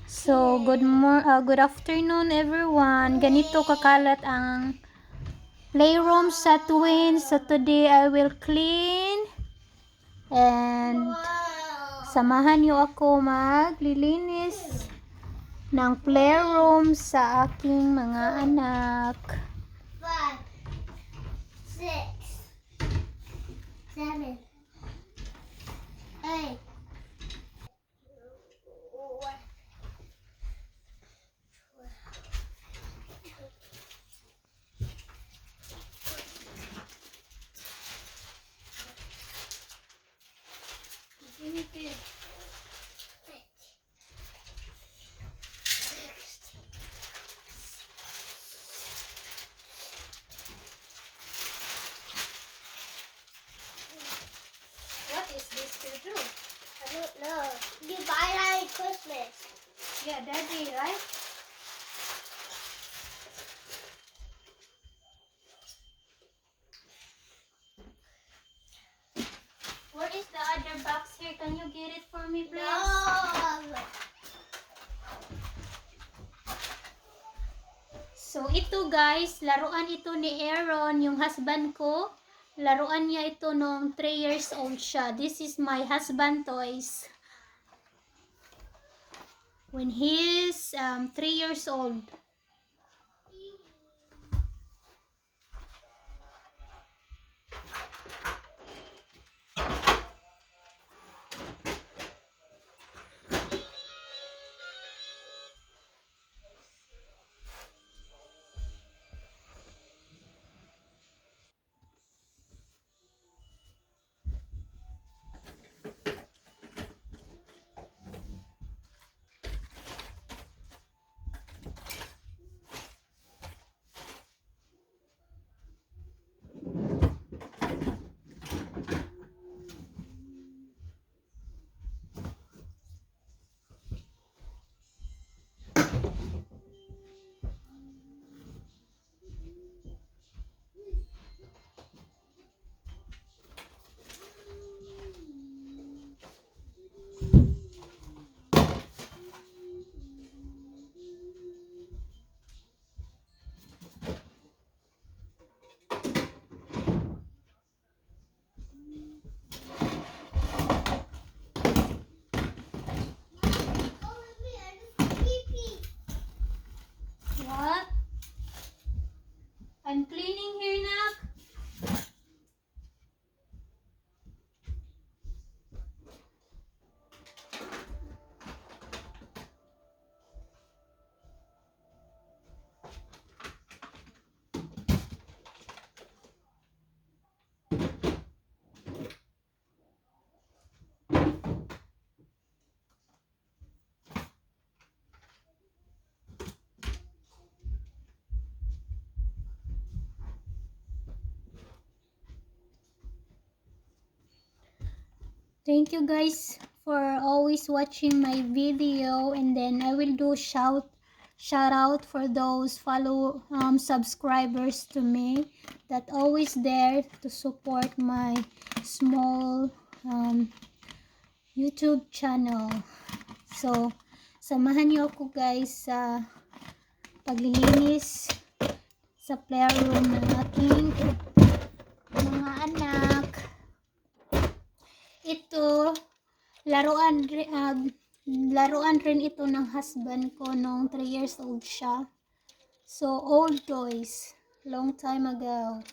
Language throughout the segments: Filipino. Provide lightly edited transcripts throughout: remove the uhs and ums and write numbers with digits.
So, good afternoon everyone. Ganito kakalat ang playroom sa twins. So, today I will clean and samahan niyo ako maglilinis ng playroom sa aking mga anak. 5, 6, 7, 8. What is this to do? I don't know. You buy that at Christmas. Yeah, daddy, right? Where is the other box here? Can you get it for me, please? No. So, ito guys, laruan ito ni Aaron, yung husband ko. Laruan niya ito nung 3 years old siya. This is my husband toys. When he is 3 years old. What? I'm cleaning here now. Thank you guys for always watching my video, and then I will do shout out for those subscribers to me that always there to support my small YouTube channel. So, samahan niyo ako guys sa paglilinis sa playroom ng aking mga anak. Ito, laruan rin ito ng husband ko nung 3 years old siya. So, old toys. Long time ago.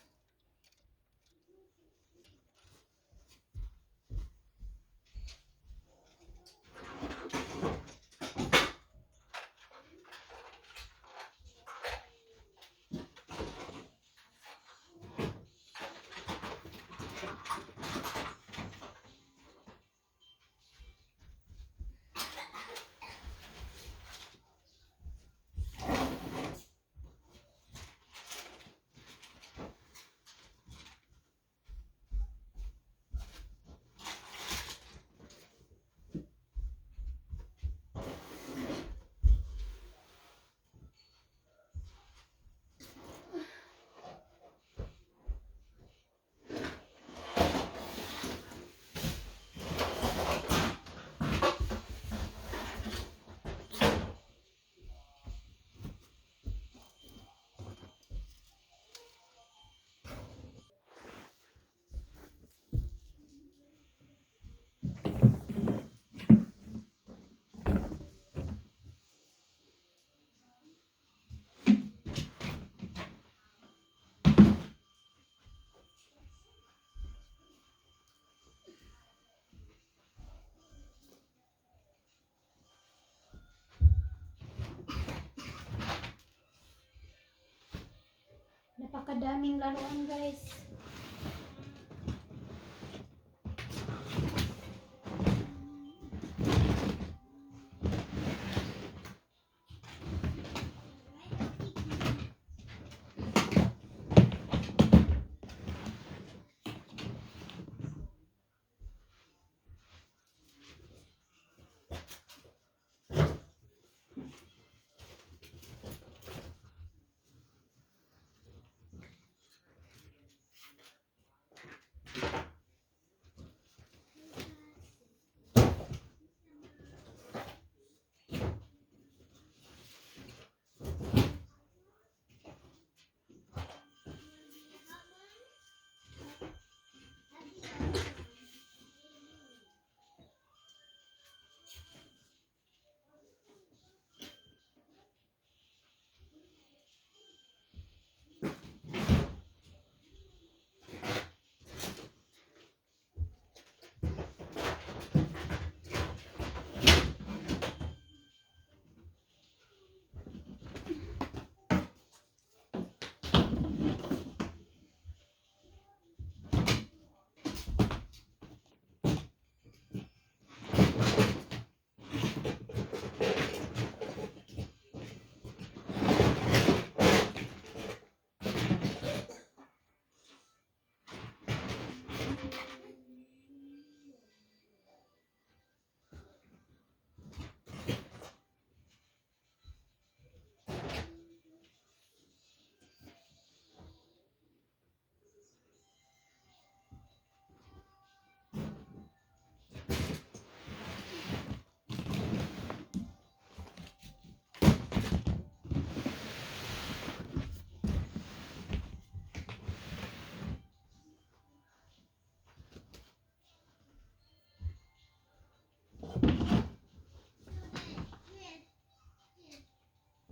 napakadaming laruan, guys.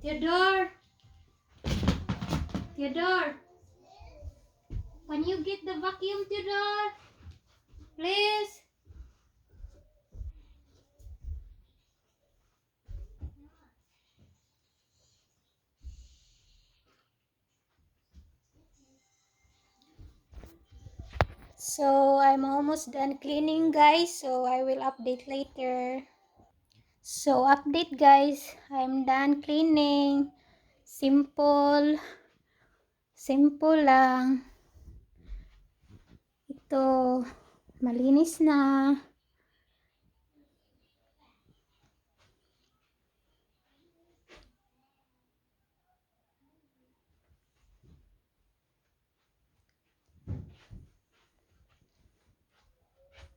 Theodore! Theodore! Can you get the vacuum, Theodore? Please? So, I'm almost done cleaning, guys. So, I will update later. So, update, guys. I'm done cleaning. Simple. Simple lang. Ito. Malinis na.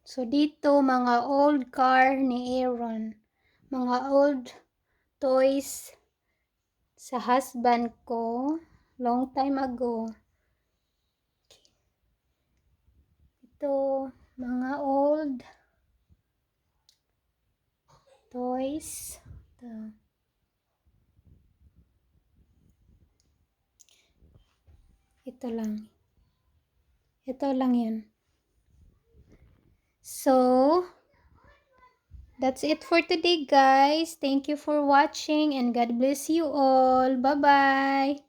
So, dito, mga old car ni Aaron. Mga old toys sa husband ko. Long time ago. Ito, mga old toys. Ito lang. Ito lang yan. So, that's it for today, guys. Thank you for watching and God bless you all. Bye-bye.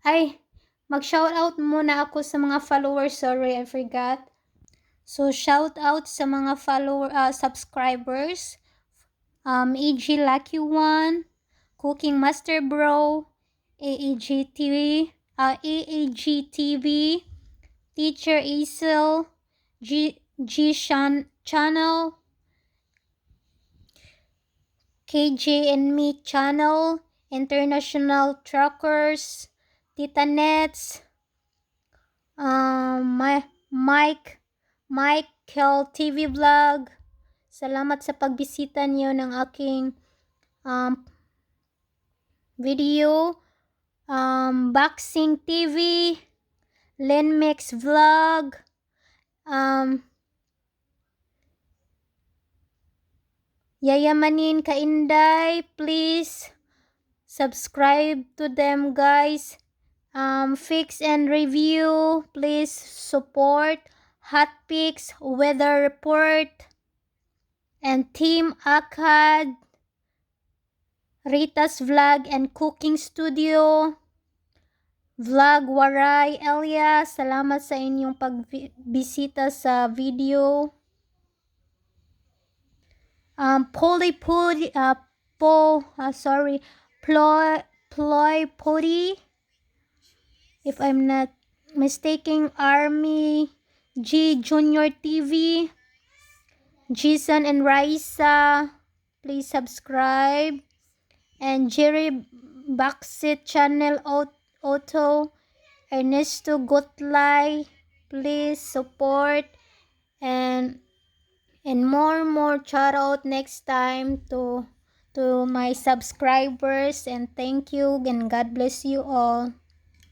Ay, mag-shoutout muna ako sa mga followers. Sorry, I forgot. So, shoutout sa mga subscribers. AG Lucky One, Cooking Master Bro, AAG TV, Teacher Isel, G Channel, KJ and Me Channel, International Truckers, Tita Nets, Michael TV Vlog. Salamat sa pagbisita niyo ng aking video. Boxing TV, Lenmex Vlog, Yayamanin Kainday, please subscribe to them, guys. Fix and Review, please support. Hot Picks, Weather Report, and Team Akad, Rita's Vlog and Cooking Studio, Vlog Waray Elia, salamat sa inyong pagbisita sa video. Ploy Pody, if I'm not mistaken, Army G Junior TV, Jason and Raisa, please subscribe, and Jerry Baxit Channel Auto, Ernesto Gotlay, please support, and more shout out next time to my subscribers, and thank you and God bless you all.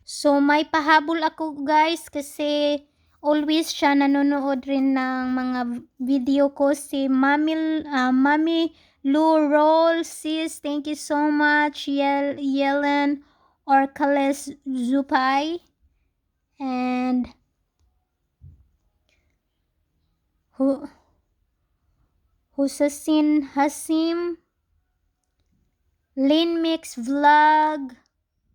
So may pahabol ako guys kasi always siya nanonood rin ng mga video ko, si Mami Lou Roll, sis, thank you so much. Yellen Orcales Zupay, and Husasin Hasim, Lin Mix Vlog,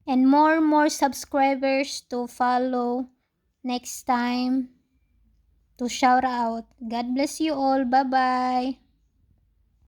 and more subscribers to follow next time to shout out. God bless you all. Bye-bye.